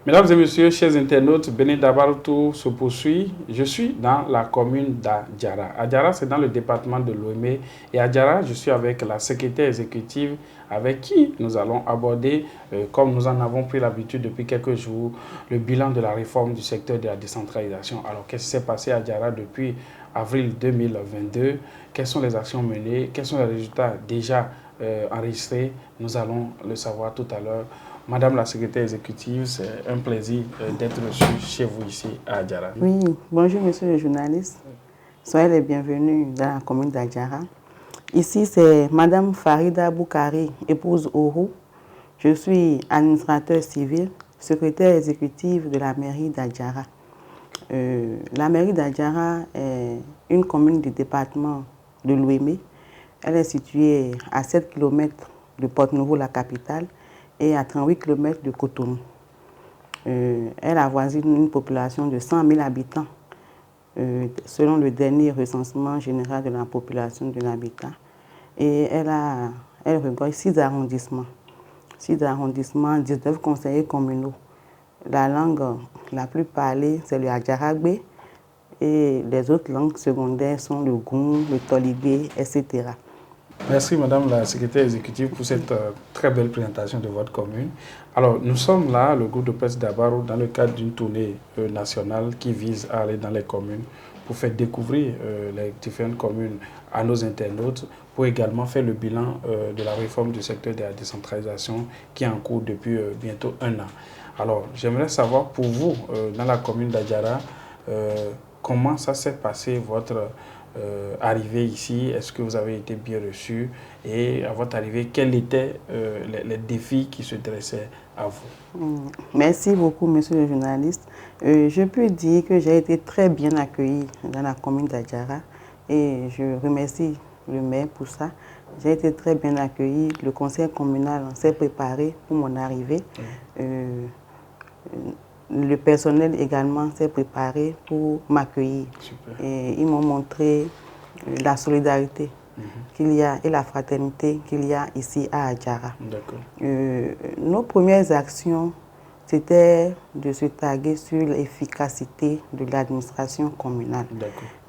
Mesdames et messieurs, chers internautes, Bénin Dabaroutou se poursuit. Je suis dans la commune d'Adjara. Adjara, c'est dans le département de Lomé. Et à Adjara, je suis avec la secrétaire exécutive avec qui nous allons aborder, comme nous en avons pris l'habitude depuis quelques jours, le bilan de la réforme du secteur de la décentralisation. Alors, qu'est-ce qui s'est passé à Adjara depuis avril 2022? Quelles sont les actions menées? Quels sont les résultats déjà enregistrés? Nous allons le savoir tout à l'heure. Madame la secrétaire exécutive, c'est un plaisir d'être reçue chez vous ici à Adjara. Oui, bonjour monsieur le journaliste. Soyez les bienvenus dans la commune d'Adjara. Ici, c'est Madame Farida Boukari, épouse Oru. Je suis administrateur civil, secrétaire exécutive de la mairie d'Adjara. La mairie d'Adjara est une commune du département de l'Ouémé. Elle est située à 7 km de Porte-Nouveau, la capitale, et à 38 km de Cotonou. Elle avoisine une population de 100 000 habitants, selon le dernier recensement général de la population de l'habitat. Et elle regorge 6 arrondissements. 6 arrondissements, 19 conseillers communaux. La langue la plus parlée, c'est le Adjaragbe, et les autres langues secondaires sont le Goum, le Tolibé, etc. Merci Madame la secrétaire exécutive pour cette très belle présentation de votre commune. Alors nous sommes là, le groupe de presse d'Abarou, dans le cadre d'une tournée nationale qui vise à aller dans les communes pour faire découvrir les différentes communes à nos internautes, pour également faire le bilan de la réforme du secteur de la décentralisation qui est en cours depuis bientôt 1 an. Alors j'aimerais savoir pour vous, dans la commune d'Adjara, comment ça s'est passé votre arrivée ici, est-ce que vous avez été bien reçu et à votre arrivée, quels étaient les défis qui se dressaient à vous? Merci beaucoup, monsieur le journaliste. Je peux dire que j'ai été très bien accueilli dans la commune d'Adjara et je remercie le maire pour ça. J'ai été très bien accueilli. Le conseil communal s'est préparé pour mon arrivée. Le personnel également s'est préparé pour m'accueillir. Et ils m'ont montré la solidarité qu'il y a et la fraternité qu'il y a ici à Adjara. Nos premières actions, c'était de se taguer sur l'efficacité de l'administration communale.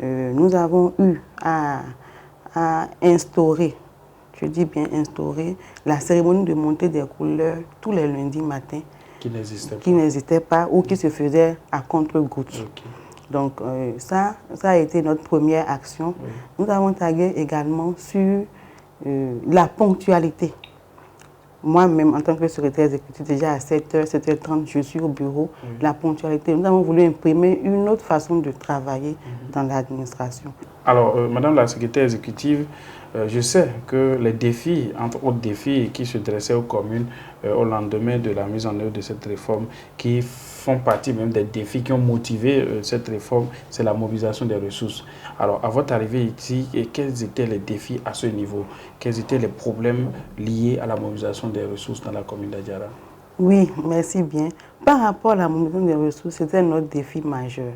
Nous avons eu à instaurer, je dis bien instaurer, la cérémonie de montée des couleurs tous les lundis matins, qui n'existait pas ou qui se faisait à contre-gouttes. Donc ça a été notre première action. Nous avons tagué également sur la ponctualité. Moi-même, en tant que secrétaire exécutif, déjà à 7h, 7h30, je suis au bureau. La ponctualité, nous avons voulu imprimer une autre façon de travailler dans l'administration. Alors, Madame la secrétaire exécutive, je sais que les défis, entre autres défis qui se dressaient aux communes au lendemain de la mise en œuvre de cette réforme, qui font partie même des défis qui ont motivé cette réforme, c'est la mobilisation des ressources. Alors, à votre arrivée ici, quels étaient les défis à ce niveau? Quels étaient les problèmes liés à la mobilisation des ressources dans la commune d'Adjara? Oui, merci bien. Par rapport à la mobilisation des ressources, c'était notre défi majeur.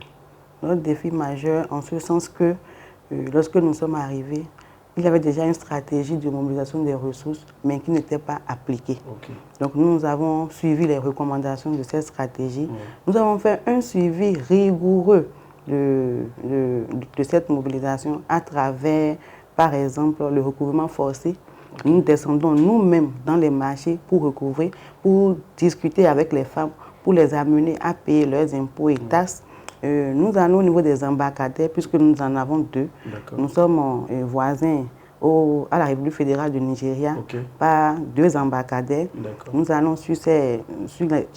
Notre défi majeur en ce sens que lorsque nous sommes arrivés, il y avait déjà une stratégie de mobilisation des ressources, mais qui n'était pas appliquée. Donc nous avons suivi les recommandations de cette stratégie. Nous avons fait un suivi rigoureux de cette mobilisation à travers, par exemple, le recouvrement forcé. Nous descendons nous-mêmes dans les marchés pour recouvrer, pour discuter avec les femmes, pour les amener à payer leurs impôts et taxes. Nous allons au niveau des embarcadères, puisque nous en avons 2. Nous sommes voisins à la République fédérale du Nigeria par 2 embarcadères. Nous allons sur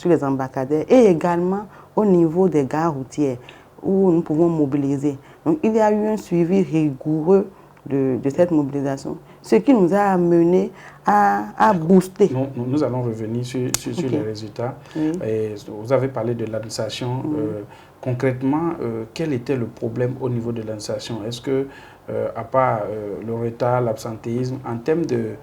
les embarcadères et également au niveau des gares routières où nous pouvons mobiliser. Donc il y a eu un suivi rigoureux de cette mobilisation, ce qui nous a amené à booster. Nous allons revenir sur les résultats. Et vous avez parlé de l'administration. Concrètement, quel était le problème au niveau de l'administration? Est-ce que, à part le retard, l'absentéisme, en termes de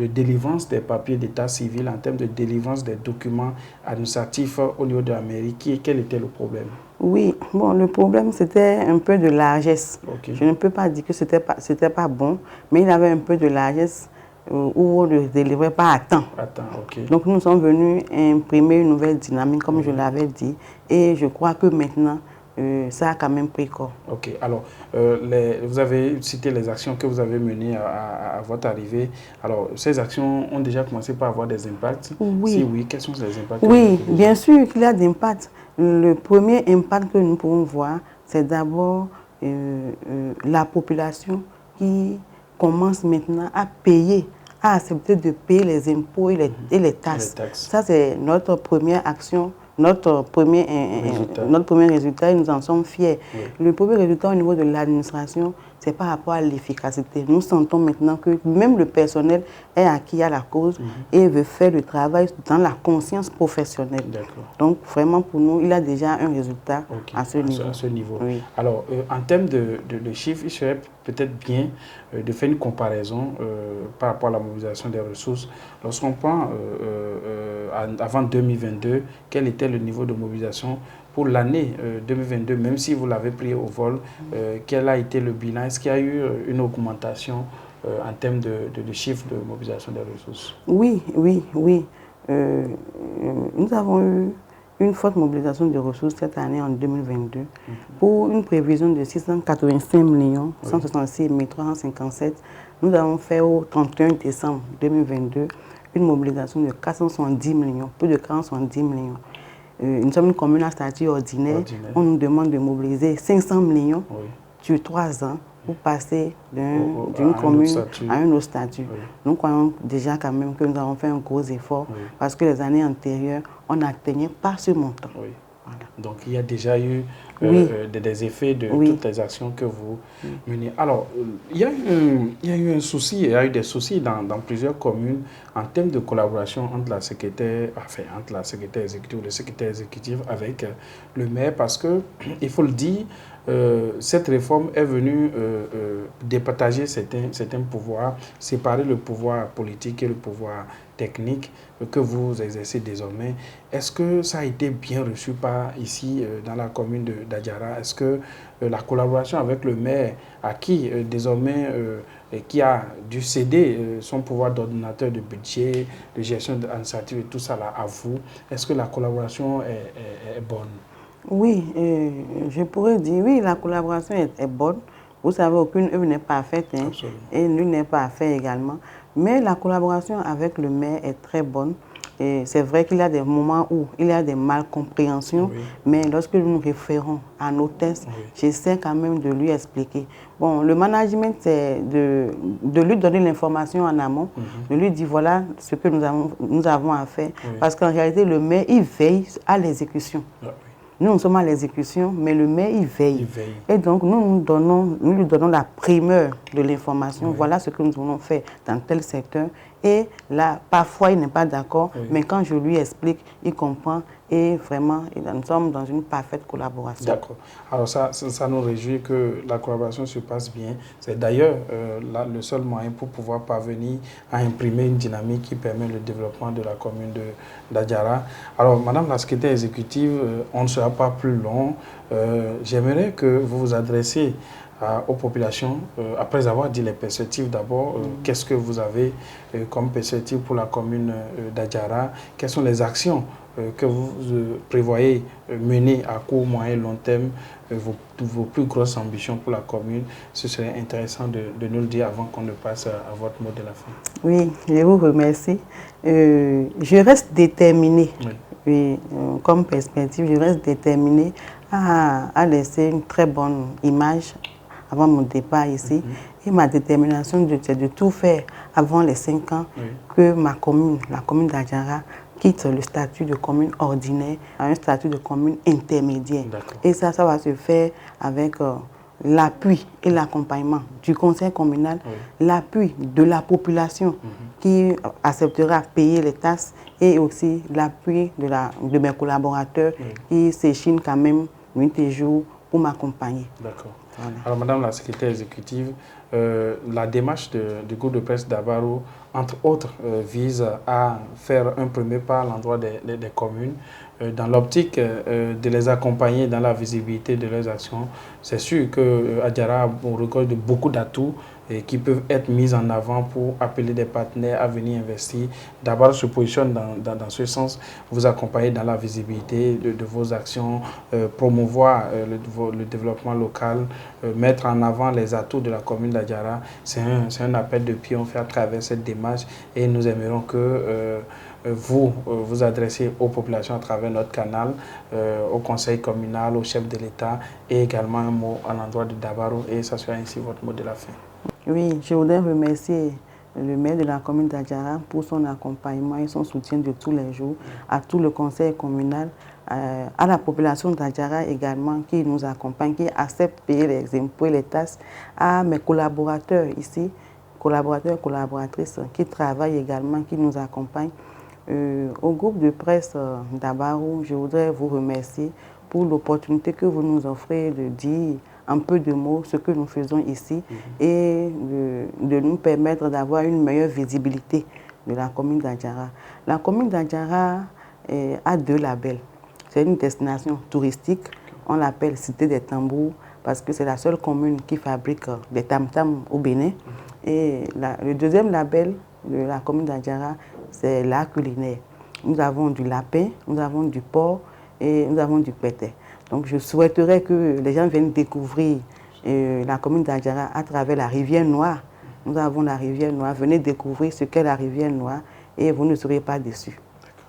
délivrance des papiers d'état civil, en termes de délivrance des documents administratifs au niveau de la mairie, quel était le problème? Oui, bon, le problème c'était un peu de largesse. Je ne peux pas dire que c'était pas bon, mais il avait un peu de largesse. où on ne délivrait pas à temps. Okay. Donc nous sommes venus imprimer une nouvelle dynamique, comme je l'avais dit, et je crois que maintenant, ça a quand même pris corps. Ok, alors vous avez cité les actions que vous avez menées à votre arrivée. Alors, ces actions ont déjà commencé par avoir des impacts? Oui. Si oui, quels sont les impacts? Oui, bien sûr qu'il y a d'impact. Le premier impact que nous pouvons voir, c'est d'abord la population qui commence maintenant à payer, à accepter de payer les impôts et les taxes. Ça, c'est notre première action, notre premier résultat et nous en sommes fiers. Oui. Le premier résultat au niveau de l'administration, c'est par rapport à l'efficacité. Nous sentons maintenant que même le personnel est acquis à la cause et veut faire le travail dans la conscience professionnelle. Donc, vraiment, pour nous, il y a déjà un résultat à ce niveau. Oui. Alors, en termes de chiffres, il serait peut-être bien de faire une comparaison par rapport à la mobilisation des ressources. Lorsqu'on prend avant 2022, quel était le niveau de mobilisation pour l'année 2022, même si vous l'avez pris au vol, quel a été le bilan? Est-ce qu'il y a eu une augmentation en termes de chiffres de mobilisation des ressources? Oui. Nous avons eu une forte mobilisation de ressources cette année en 2022 pour une prévision de 685 millions 166 357. Nous avons fait au 31 décembre 2022 une mobilisation de 470 millions, plus de 470 millions. Nous sommes une commune à statut ordinaire. On nous demande de mobiliser 500 millions sur 3 ans pour passer d'une commune à un autre statut. Nous croyons déjà quand même que nous avons fait un gros effort parce que les années antérieures, on n'atteignait pas ce montant. Voilà. Donc il y a déjà eu des effets de toutes les actions que vous menez. Alors, il y a eu un souci, il y a eu des soucis dans plusieurs communes en termes de collaboration entre la secrétaire exécutive ou le secrétaire exécutif avec le maire, parce que, il faut le dire, cette réforme est venue départager certains pouvoirs, séparer le pouvoir politique et le pouvoir technique que vous exercez désormais. Est-ce que ça a été bien reçu par ici, dans la commune d'Adjara? Est-ce que la collaboration avec le maire, à qui désormais, qui a dû céder son pouvoir d'ordonnateur de budget, de gestion administrative et tout ça là à vous, est-ce que la collaboration est bonne? Oui, je pourrais dire oui, la collaboration est bonne. Vous savez, aucune œuvre n'est parfaite, hein, et nul n'est parfait également. Mais la collaboration avec le maire est très bonne. C'est vrai qu'il y a des moments où il y a des malcompréhensions, mais lorsque nous nous référons à nos tests, j'essaie quand même de lui expliquer. Bon, le management, c'est de lui donner l'information en amont, de lui dire voilà ce que nous avons à faire. Parce qu'en réalité, le maire, il veille à l'exécution. Nous sommes à l'exécution, mais le maire, il veille. Et donc, nous lui donnons la primeur de l'information. Voilà ce que nous voulons faire dans tel secteur. Et là, parfois, il n'est pas d'accord, mais quand je lui explique, il comprend. Et vraiment, nous sommes dans une parfaite collaboration. D'accord. Alors ça nous réjouit que la collaboration se passe bien. C'est d'ailleurs le seul moyen pour pouvoir parvenir à imprimer une dynamique qui permet le développement de la commune d'Adjara. Alors, Madame la secrétaire exécutive, on ne sera pas plus long. J'aimerais que vous vous adressiez aux populations, après avoir dit les perspectives d'abord, qu'est-ce que vous avez comme perspective pour la commune d'Adjara? Quelles sont les actions que vous prévoyez mener à court, moyen et long terme, vos plus grosses ambitions pour la commune? Ce serait intéressant de nous le dire avant qu'on ne passe à votre mot de la fin. Oui, je vous remercie. Je reste déterminée, comme perspective, je reste déterminée à laisser une très bonne image avant mon départ ici. Et ma détermination, c'est de tout faire avant les 5 ans que ma commune, la commune d'Adjara, quitte le statut de commune ordinaire à un statut de commune intermédiaire. Et ça va se faire avec l'appui et l'accompagnement du conseil communal, l'appui de la population qui acceptera payer les taxes et aussi l'appui de mes collaborateurs qui s'échinent quand même nuit et jour pour m'accompagner. D'accord. Voilà. Alors, Madame la secrétaire exécutive, la démarche du groupe de presse d'Abaro, entre autres, vise à faire un premier pas à l'endroit des communes, dans l'optique de les accompagner dans la visibilité de leurs actions. C'est sûr que Adjara recueille de beaucoup d'atouts et qui peuvent être mises en avant pour appeler des partenaires à venir investir. D'abord, se positionne dans ce sens, vous accompagner dans la visibilité de vos actions, promouvoir le développement local, mettre en avant les atouts de la commune d'Adjara. C'est un appel de pied on fait à travers cette démarche et nous aimerions que vous vous adressez aux populations à travers notre canal, au conseil communal, au chef de l'État et également un mot à l'endroit de Dabarou et ça sera ainsi votre mot de la fin. Oui, je voudrais remercier le maire de la commune d'Adjara pour son accompagnement et son soutien de tous les jours, à tout le conseil communal, à la population d'Adjara également qui nous accompagne, qui accepte de payer les impôts et les taxes, à mes collaborateurs ici, collaboratrices qui travaillent également, qui nous accompagnent. Au groupe de presse Dabarou, je voudrais vous remercier pour l'opportunité que vous nous offrez de dire un peu de mots ce que nous faisons ici et de nous permettre d'avoir une meilleure visibilité de la commune d'Adjara. La commune d'Adjara a 2 labels. C'est une destination touristique, on l'appelle Cité des Tambours parce que c'est la seule commune qui fabrique des tam-tams au Bénin. Et le deuxième label de la commune d'Adjara, c'est l'art culinaire. Nous avons du lapin, nous avons du porc et nous avons du pété. Donc je souhaiterais que les gens viennent découvrir la commune d'Adjara à travers la rivière Noire. Nous avons la rivière Noire. Venez découvrir ce qu'est la rivière Noire et vous ne serez pas déçus.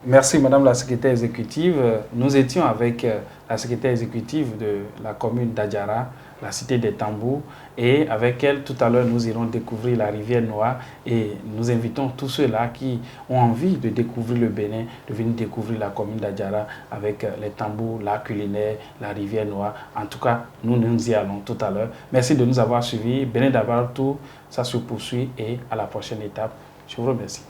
Merci Madame la secrétaire exécutive. Nous étions avec la secrétaire exécutive de la commune d'Adjara, la cité des Tambours, et avec elle tout à l'heure nous irons découvrir la rivière Noire et nous invitons tous ceux-là qui ont envie de découvrir le Bénin, de venir découvrir la commune d'Adjara avec les tambours, l'art culinaire, la rivière Noire. En tout cas, nous y allons tout à l'heure. Merci de nous avoir suivis. Bénin d'Abartou, ça se poursuit et à la prochaine étape. Je vous remercie.